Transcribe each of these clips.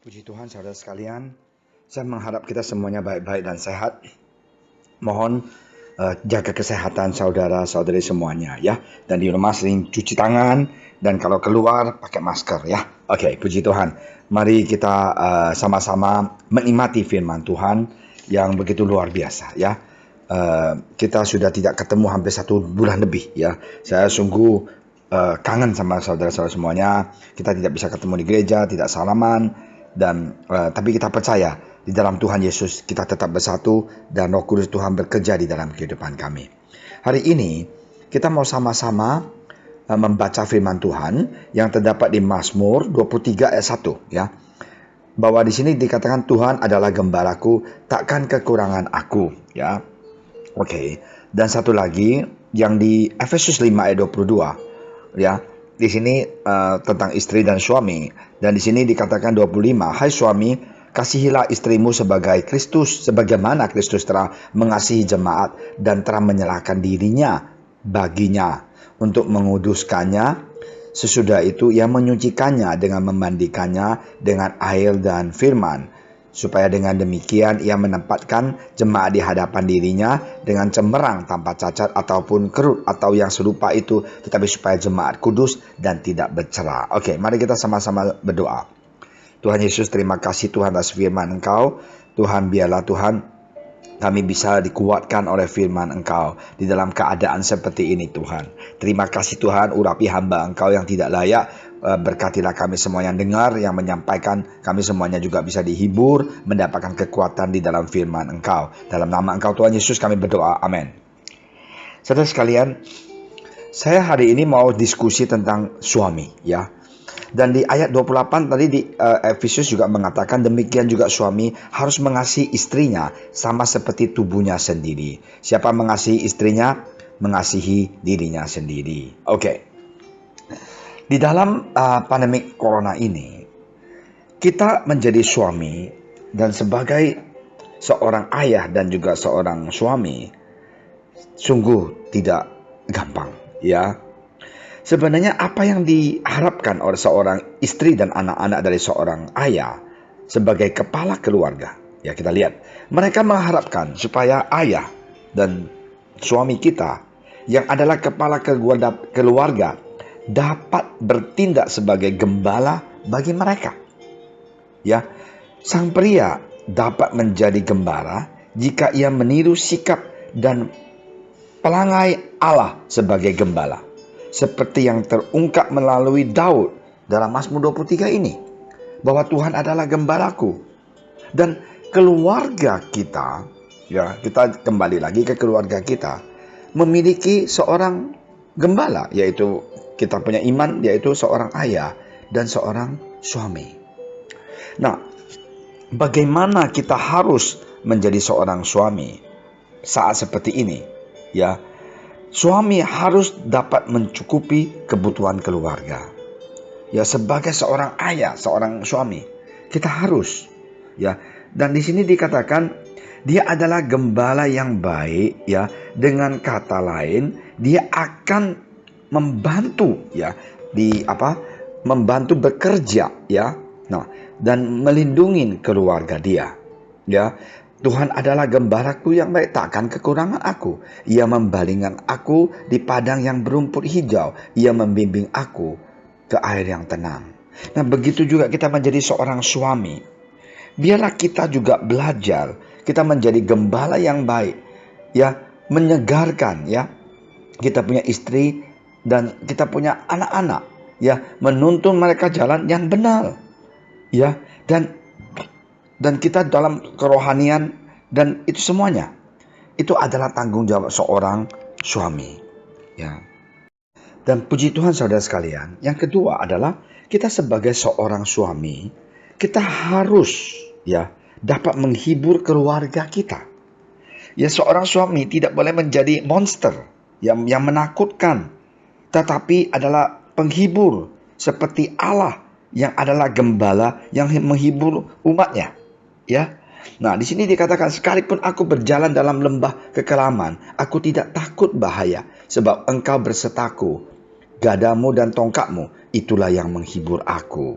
Puji Tuhan saudara sekalian, saya mengharap kita semuanya baik-baik dan sehat. Mohon jaga kesehatan saudara-saudari semuanya ya. Dan di rumah sering cuci tangan dan kalau keluar pakai masker ya. Oke, puji Tuhan. Mari kita sama-sama menikmati firman Tuhan yang begitu luar biasa ya. Kita sudah tidak ketemu hampir 1 bulan lebih ya. Saya sungguh kangen sama saudara-saudara semuanya. Kita tidak bisa ketemu di gereja, tidak salaman. Dan tapi kita percaya di dalam Tuhan Yesus kita tetap bersatu dan Roh Kudus Tuhan bekerja di dalam kehidupan kami. Hari ini kita mau sama-sama membaca firman Tuhan yang terdapat di Mazmur 23 ayat 1 ya. Bahwa di sini dikatakan Tuhan adalah gembalaku, takkan kekurangan aku ya. Oke. Dan satu lagi yang di Efesus 5 ayat 22 ya. Di sini tentang istri dan suami. Dan di sini dikatakan 25, hai suami, kasihilah istrimu sebagai Kristus, sebagaimana Kristus telah mengasihi jemaat dan telah menyerahkan dirinya baginya untuk menguduskannya. Sesudah itu ia menyucikannya dengan memandikannya dengan air dan firman, supaya dengan demikian ia menempatkan jemaat di hadapan dirinya dengan cemerlang tanpa cacat ataupun kerut atau yang serupa itu, tetapi supaya jemaat kudus dan tidak bercela. Oke, mari kita sama-sama berdoa. Tuhan Yesus, terima kasih Tuhan atas firman Engkau. Tuhan, biarlah Tuhan kami bisa dikuatkan oleh firman Engkau di dalam keadaan seperti ini Tuhan. Terima kasih Tuhan, urapi hamba Engkau yang tidak layak. Berkatilah kami semua yang dengar, yang menyampaikan, kami semuanya juga bisa dihibur, mendapatkan kekuatan di dalam firman Engkau. Dalam nama Engkau Tuhan Yesus kami berdoa, amin. Saudara sekalian, saya hari ini mau diskusi tentang suami ya. Dan di ayat 28 tadi di Efesus juga mengatakan demikian juga suami harus mengasihi istrinya sama seperti tubuhnya sendiri. Siapa mengasihi istrinya, mengasihi dirinya sendiri. Oke. Di dalam pandemi corona ini, kita menjadi suami dan sebagai seorang ayah dan juga seorang suami sungguh tidak gampang ya. Sebenarnya apa yang diharapkan oleh seorang istri dan anak-anak dari seorang ayah sebagai kepala keluarga? Ya, kita lihat. Mereka mengharapkan supaya ayah dan suami kita yang adalah kepala keluarga dapat bertindak sebagai gembala bagi mereka. Ya, sang pria dapat menjadi gembala jika ia meniru sikap dan pelangai Allah sebagai gembala. Seperti yang terungkap melalui Daud dalam Mazmur 23 ini. Bahwa Tuhan adalah gembalaku. Dan keluarga kita, ya kita kembali lagi ke keluarga kita, memiliki seorang gembala, yaitu kita punya iman, yaitu seorang ayah dan seorang suami. Nah, bagaimana kita harus menjadi seorang suami saat seperti ini? Ya, suami harus dapat mencukupi kebutuhan keluarga. Ya, sebagai seorang ayah, seorang suami, kita harus. Ya, dan di sini dikatakan dia adalah gembala yang baik. Ya, dengan kata lain, dia akan membantu ya membantu bekerja ya. Nah, dan melindungi keluarga dia. Ya. Tuhan adalah gembalaku yang baik, takkan kekurangan aku. Ia membaringkan aku di padang yang berumput hijau. Ia membimbing aku ke air yang tenang. Nah, begitu juga kita menjadi seorang suami. Biarlah kita juga belajar, kita menjadi gembala yang baik. Ya, menyegarkan ya. Kita punya istri dan kita punya anak-anak ya, menuntun mereka jalan yang benar ya, dan kita dalam kerohanian, dan itu semuanya itu adalah tanggung jawab seorang suami ya. Dan puji Tuhan saudara sekalian, yang kedua adalah kita sebagai seorang suami, kita harus ya dapat menghibur keluarga kita. Ya, seorang suami tidak boleh menjadi monster yang menakutkan, tetapi adalah penghibur seperti Allah yang adalah gembala yang menghibur umatnya. Ya. Nah, di sini dikatakan sekalipun aku berjalan dalam lembah kekelaman, aku tidak takut bahaya, sebab engkau bersertaku, gadamu dan tongkatmu itulah yang menghibur aku.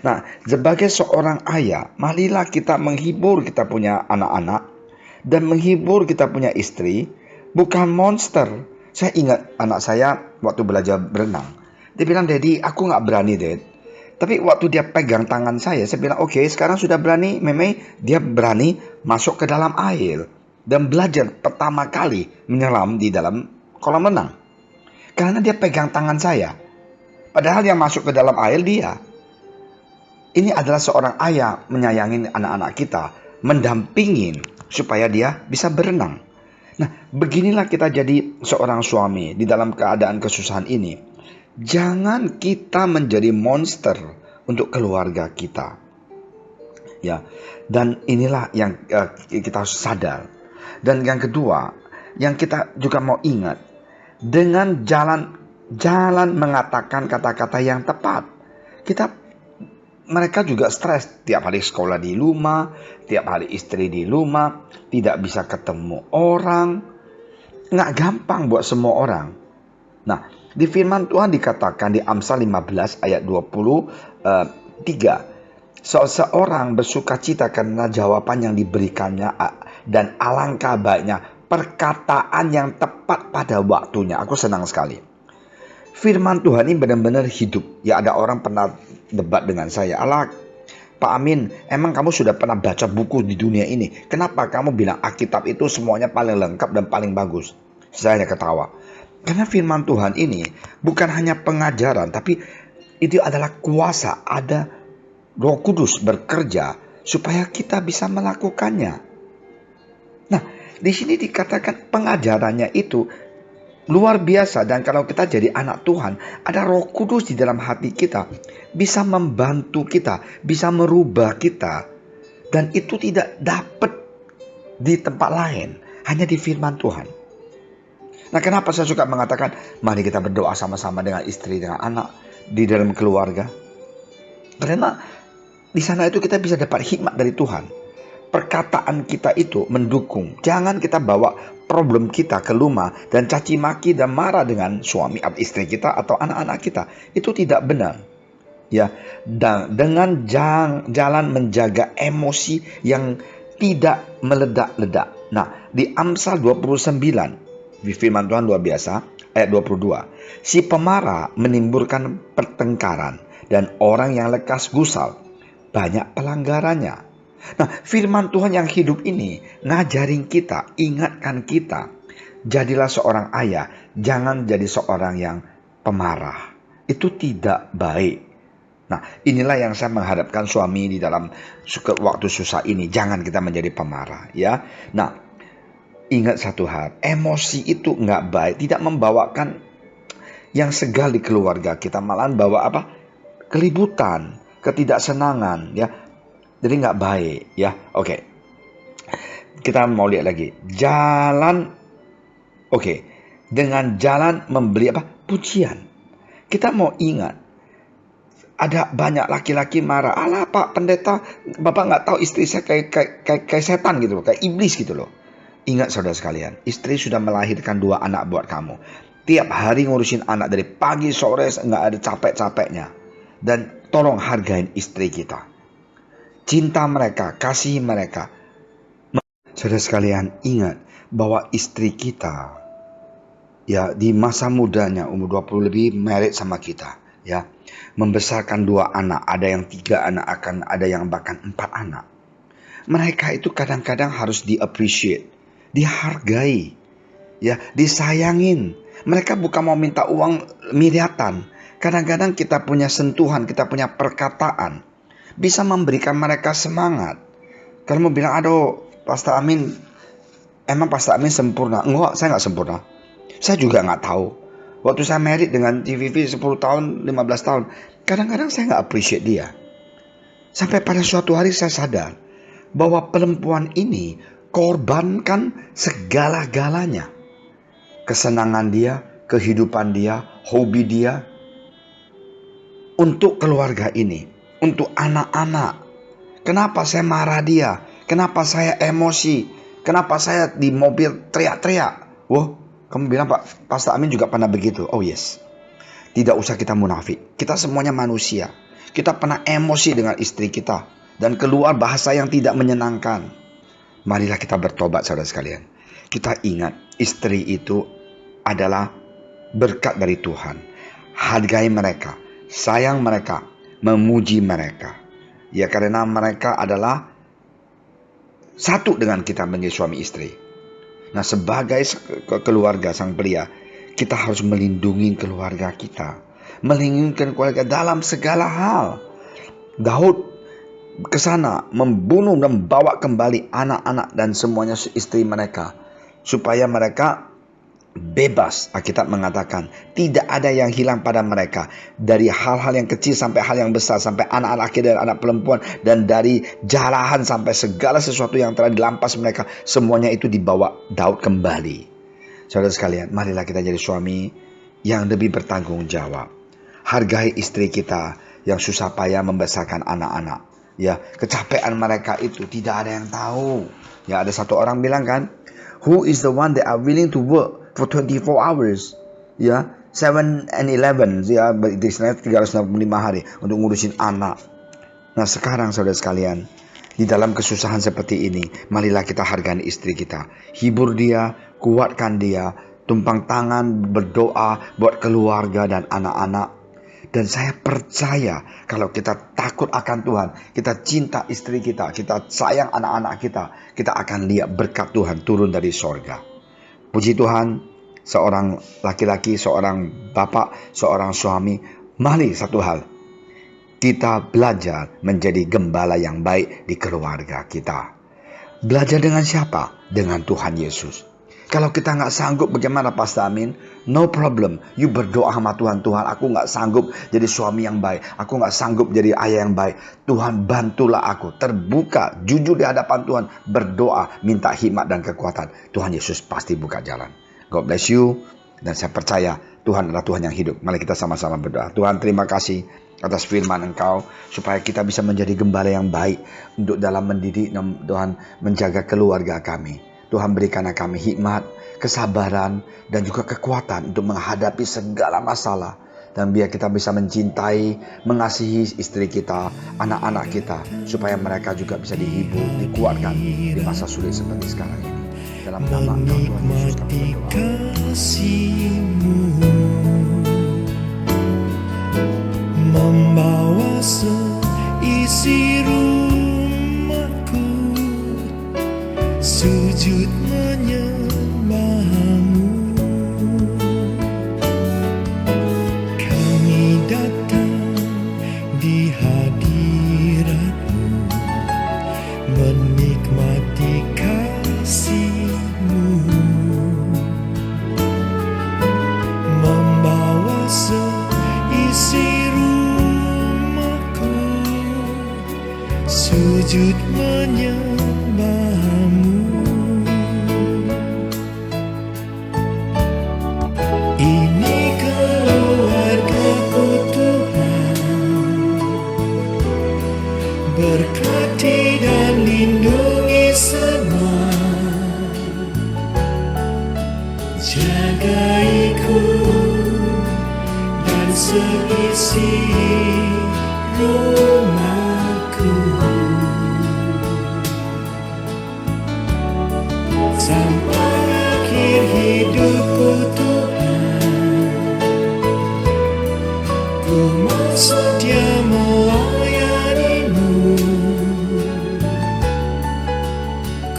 Nah, sebagai seorang ayah, marilah kita menghibur kita punya anak-anak dan menghibur kita punya istri, bukan monster. Saya ingat anak saya waktu belajar berenang. Dia bilang, "Daddy, aku nggak berani, Dad." Tapi waktu dia pegang tangan saya bilang, "Oke, sekarang sudah berani, Meme." Dia berani masuk ke dalam air dan belajar pertama kali menyelam di dalam kolam renang. Karena dia pegang tangan saya. Padahal yang masuk ke dalam air dia. Ini adalah seorang ayah menyayangi anak-anak kita, mendampingin supaya dia bisa berenang. Nah, beginilah kita jadi seorang suami di dalam keadaan kesusahan ini. Jangan kita menjadi monster untuk keluarga kita. Ya. Dan inilah yang kita harus sadar. Dan yang kedua, yang kita juga mau ingat, dengan jalan mengatakan kata-kata yang tepat. Mereka juga stres, tiap hari sekolah di rumah, tiap hari istri di rumah, tidak bisa ketemu orang. Nggak gampang buat semua orang. Nah, di firman Tuhan dikatakan di Amsal 15 ayat 23. Seseorang bersuka cita karena jawaban yang diberikannya, dan alangkah baiknya perkataan yang tepat pada waktunya. Aku senang sekali. Firman Tuhan ini benar-benar hidup. Ya, ada orang pernah debat dengan saya, "Allah, Pak Amin, emang kamu sudah pernah baca buku di dunia ini? Kenapa kamu bilang Alkitab itu semuanya paling lengkap dan paling bagus?" Saya hanya ketawa. Karena firman Tuhan ini bukan hanya pengajaran, tapi itu adalah kuasa. Ada Roh Kudus bekerja supaya kita bisa melakukannya. Nah, di sini dikatakan pengajarannya itu luar biasa, dan kalau kita jadi anak Tuhan, ada Roh Kudus di dalam hati kita, bisa membantu kita, bisa merubah kita, dan itu tidak dapat di tempat lain, hanya di firman Tuhan. Nah, kenapa saya suka mengatakan, mari kita berdoa sama-sama dengan istri, dengan anak, di dalam keluarga? Karena di sana itu kita bisa dapat hikmat dari Tuhan. Perkataan kita itu mendukung. Jangan kita bawa problem kita ke rumah dan caci maki dan marah dengan suami atau istri kita atau anak-anak kita. Itu tidak benar. Ya, dan dengan jalan menjaga emosi yang tidak meledak-ledak. Nah, di Amsal 29, di firman Tuhan luar biasa, ayat 22. Si pemarah menimbulkan pertengkaran, dan orang yang lekas gusal banyak pelanggarannya. Nah, firman Tuhan yang hidup ini ngajarin kita, ingatkan kita, jadilah seorang ayah, jangan jadi seorang yang pemarah. Itu tidak baik. Nah, inilah yang saya mengharapkan suami di dalam waktu susah ini. Jangan kita menjadi pemarah, ya. Nah, ingat satu hal, emosi itu nggak baik, tidak membawakan yang segal di keluarga kita, malahan bawa apa? Keributan, ketidaksenangan, ya. Jadi nggak baik, ya. Oke. Kita mau lihat lagi. Dengan jalan memberi apa? Pujian. Kita mau ingat, ada banyak laki-laki marah. "Alah Pak Pendeta, Bapak nggak tahu istri saya kayak setan gitu loh, kayak iblis gitu loh." Ingat saudara sekalian, istri sudah melahirkan 2 anak buat kamu. Tiap hari ngurusin anak dari pagi sore, nggak ada capek-capeknya. Dan tolong hargain istri kita. Cinta mereka, kasih mereka. Saudara sekalian, ingat bahwa istri kita, ya, di masa mudanya umur 20 lebih married sama kita, ya, membesarkan 2 anak, ada yang 3 anak, akan ada yang bahkan 4 anak. Mereka itu kadang-kadang harus di-appreciate, dihargai, ya, disayangin. Mereka bukan mau minta uang miliaran. Kadang-kadang kita punya sentuhan, kita punya perkataan bisa memberikan mereka semangat. Kalau mau bilang, "Aduh, Pastor Amin, emang Pastor Amin sempurna?" Enggak, saya nggak sempurna. Saya juga nggak tahu. Waktu saya married dengan TVV 10 tahun, 15 tahun, kadang-kadang saya nggak appreciate dia. Sampai pada suatu hari saya sadar bahwa perempuan ini korbankan segala-galanya. Kesenangan dia, kehidupan dia, hobi dia, untuk keluarga ini, untuk anak-anak. Kenapa saya marah dia? Kenapa saya emosi? Kenapa saya di mobil teriak-teriak? Wah, kamu bilang Pak Pastor Amin juga pernah begitu. Oh yes. Tidak usah kita munafik. Kita semuanya manusia. Kita pernah emosi dengan istri kita dan keluar bahasa yang tidak menyenangkan. Marilah kita bertobat, saudara sekalian. Kita ingat istri itu adalah berkat dari Tuhan. Hargai mereka, sayang mereka, memuji mereka. Ya, karena mereka adalah satu dengan kita menjadi suami istri. Nah, sebagai keluarga sang pria, kita harus melindungi keluarga kita, melindungi keluarga dalam segala hal. Daud ke sana membunuh dan membawa kembali anak-anak dan semuanya istri mereka, supaya mereka bebas. Alkitab mengatakan tidak ada yang hilang pada mereka, dari hal-hal yang kecil sampai hal yang besar, sampai anak-anak laki dan anak perempuan, dan dari jarahan sampai segala sesuatu yang telah dilampas mereka, semuanya itu dibawa Daud kembali. Saudara sekalian, marilah kita jadi suami yang lebih bertanggung jawab. Hargai istri kita yang susah payah membesarkan anak-anak. Ya, kecapean mereka itu tidak ada yang tahu. Ya, ada satu orang bilang kan, who is the one that are willing to work for 24 hours, ya, 7 and 11, ya, istilahnya 365 hari untuk ngurusin anak. Nah, sekarang saudara sekalian, di dalam kesusahan seperti ini, marilah kita hargai istri kita. Hibur dia, kuatkan dia, tumpang tangan berdoa buat keluarga dan anak-anak. Dan saya percaya kalau kita takut akan Tuhan, kita cinta istri kita, kita sayang anak-anak kita akan lihat berkat Tuhan turun dari sorga. Puji Tuhan, seorang laki-laki, seorang bapak, seorang suami, mari satu hal, kita belajar menjadi gembala yang baik di keluarga kita. Belajar dengan siapa? Dengan Tuhan Yesus. Kalau kita nggak sanggup, bagaimana Pastor Amin? No problem. You berdoa sama Tuhan. Tuhan, aku nggak sanggup jadi suami yang baik. Aku nggak sanggup jadi ayah yang baik. Tuhan, bantulah aku. Terbuka, jujur di hadapan Tuhan. Berdoa, minta hikmat dan kekuatan. Tuhan Yesus pasti buka jalan. God bless you. Dan saya percaya Tuhan adalah Tuhan yang hidup. Mari kita sama-sama berdoa. Tuhan, terima kasih atas firman Engkau, supaya kita bisa menjadi gembala yang baik untuk dalam mendidik Tuhan, menjaga keluarga kami. Tuhan, berikanlah kami hikmat, kesabaran, dan juga kekuatan untuk menghadapi segala masalah. Dan biar kita bisa mencintai, mengasihi istri kita, anak-anak kita, supaya mereka juga bisa dihibur, dikuatkan di masa sulit seperti sekarang ini. Dalam nama Engkau Tuhan Yesus kami berdoa. Membawa seisi rumahku, sujud menyembahmu. Kami datang di hadiratmu, menikmati kasih-Mu. Membawa seisi rumahku, sujud menyembahmu. Ini keluargaku Tuhan, berkati dan lindungi semua, jagaiku dan seisi rumahku, sampai akhir hidupku Tuhan. Ku mau setia melayani-Mu,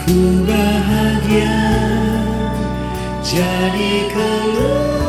ku bahagia jadi keluarga.